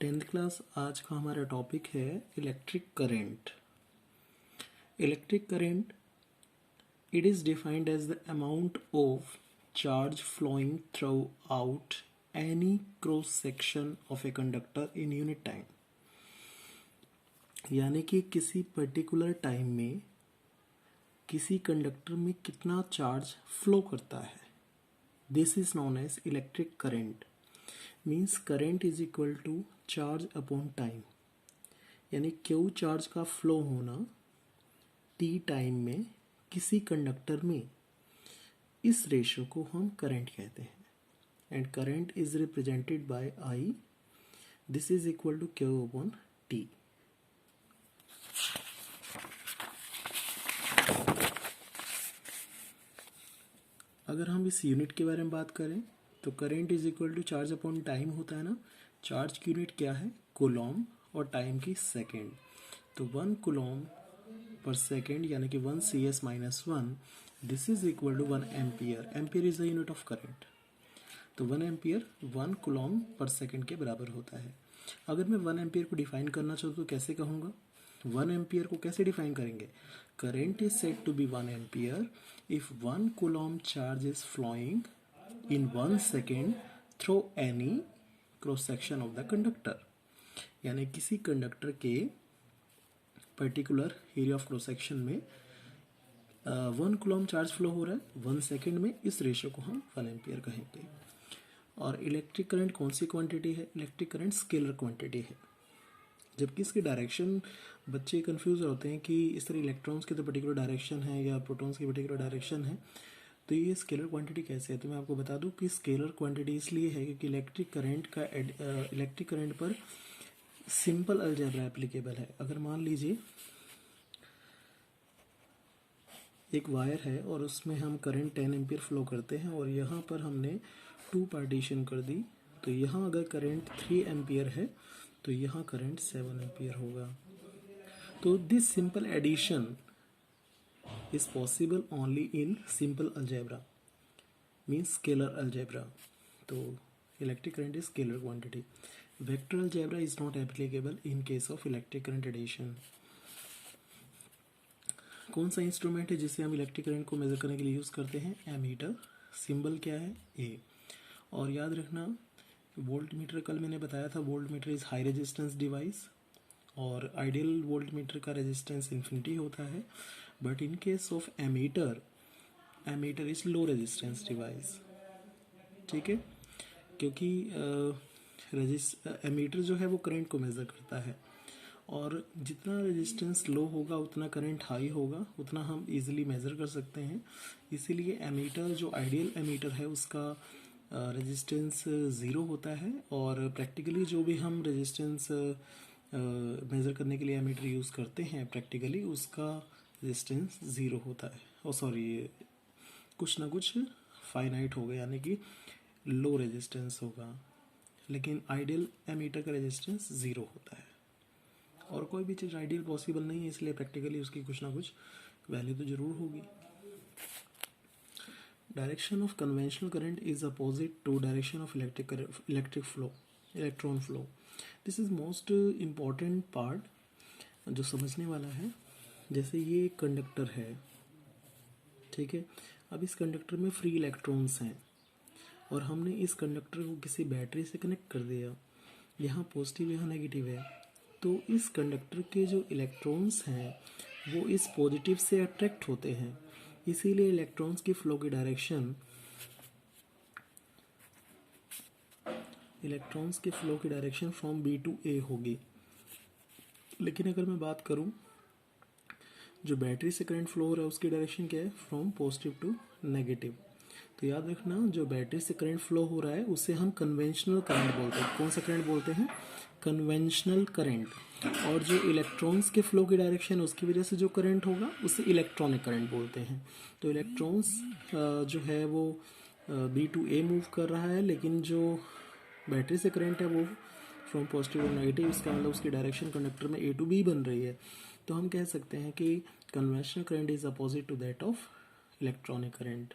Tenth class आज का हमारा टॉपिक है electric current. Electric current it is defined as the amount of charge flowing throughout any cross section of a conductor in unit time. यानी कि किसी particular time में किसी conductor में कितना चार्ज फ्लो करता है, this is known as electric current. Means current is equal to charge upon time, यानी क्यू चार्ज का फ्लो होना टी टाइम में किसी कंडक्टर में, इस रेशो को हम करंट कहते हैं। And current is represented by I, this is equal to Q upon T. अगर हम इस यूनिट के बारे में बात करें तो current is equal to charge upon time होता है ना। चार्ज की यूनिट क्या है? कूलॉम, और टाइम की सेकेंड। तो 1 कूलॉम पर सेकेंड यानी कि 1 CS minus 1, this is equal to 1 ampere. Ampere is the unit of current. तो 1 एम्पियर 1 कूलॉम पर सेकेंड के बराबर होता है। अगर मैं 1 एम्पियर को डिफाइन करना चाहूँ तो कैसे कहूँगा? 1 एम्पियर को कैसे डिफाइन करेंगे? Current is said to be 1 ampere if 1 coulomb charge is flowing in 1 second through any cross section of the conductor। यानी किसी कंडक्टर के particular area of cross section में 1 कूलॉम चार्ज फ्लो हो रहा है 1 सेकेंड में, इस रेशो को हम 1 एम्पियर कहेंगे। और इलेक्ट्रिक करंट कौन सी क्वांटिटी है? इलेक्ट्रिक करंट स्केलर क्वांटिटी है। जबकि इसकी डायरेक्शन बच्चे कंफ्यूज होते हैं कि इस तरह इलेक्ट्रॉन्स की तो पर्टिकुलर डायरेक्शन है या प्रोटॉन्स की पर्टिकुलर डायरेक्शन है, तो ये स्केलर क्वांटिटी कैसे है? तो मैं आपको बता दूं कि स्केलर क्वांटिटी इसलिए है क्योंकि इलेक्ट्रिक करंट पर सिंपल अलजेब्रा एप्लीकेबल है। अगर मान लीजिए एक वायर है और उसमें हम करंट 10 एम्पियर फ्लो करते हैं और यहाँ पर हमने 2 पार्टीशन कर दी, तो यहाँ अगर करंट 3 एम्पियर है तो यहाँ करंट 7 एम्पियर होगा। तो this simple addition is possible only in simple algebra, means scalar algebra. तो electric current is scalar quantity. Vector algebra is not applicable in case of electric current addition. कौन सा instrument है जिसे हम electric current को major करने के लिए यूज करते हैं? एमीटर। सिंबल क्या है? ए। और याद रखना वोल्ट मीटर, कल मैंने बताया था voltmeter is high resistance device और आइडियल वोल्ट मीटर का रेजिस्टेंस इन्फिनिटी होता है। But in case of ammeter, ammeter is low resistance device. ठीक है, क्योंकि एमीटर जो है वो करंट को मेजर करता है और जितना रेजिस्टेंस लो होगा उतना करंट हाई होगा, उतना हम इजीली मेजर कर सकते हैं। इसीलिए एमीटर जो आइडियल एमीटर है उसका रेजिस्टेंस 0 होता है और प्रैक्टिकली जो भी हम रेजिस्टेंस मेज़र करने के लिए एमीटर यूज़ करते हैं प्रैक्टिकली उसका रेजिस्टेंस 0 होता है। और सॉरी, कुछ ना कुछ फाइनाइट होगा यानी कि लो रेजिस्टेंस होगा, लेकिन आइडियल एमीटर का रेजिस्टेंस 0 होता है। और कोई भी चीज़ आइडियल पॉसिबल नहीं है, इसलिए प्रैक्टिकली उसकी कुछ ना कुछ वैल्यू तो ज़रूर होगी। Direction of conventional current is opposite to direction of electron flow। This is most important part जो समझने वाला है। जैसे ये एक कंडक्टर है, ठीक है। अब इस कंडक्टर में फ्री इलेक्ट्रॉन्स हैं और हमने इस कंडक्टर को किसी बैटरी से कनेक्ट कर दिया, यहाँ पॉजिटिव यहाँ नेगेटिव है। तो इस कंडक्टर के जो इलेक्ट्रॉन्स हैं वो इस पॉजिटिव से अट्रैक्ट होते हैं, इसीलिए इलेक्ट्रॉन्स की फ्लो की डायरेक्शन फ्रॉम बी टू ए होगी। लेकिन अगर मैं बात करूं जो बैटरी से करंट फ्लो हो रहा है उसकी डायरेक्शन क्या है? From positive to negative. तो याद रखना जो बैटरी से करंट फ्लो हो रहा है उसे हम कन्वेंशनल करंट बोलते हैं। कौन सा करंट बोलते हैं? Conventional current. और जो इलेक्ट्रॉन्स के फ्लो की डायरेक्शन है उसकी वजह से जो करंट होगा उसे इलेक्ट्रॉनिक करंट बोलते हैं। तो इलेक्ट्रॉन्स जो है वो बी टू ए मूव कर रहा है, लेकिन जो बैटरी से करंट है वो फ्रॉम पॉजिटिव और नेगेटिव, इसका मतलब उसकी डायरेक्शन कंडक्टर में ए टू बी बन रही है। तो हम कह सकते हैं कि conventional current is opposite to that of electronic current.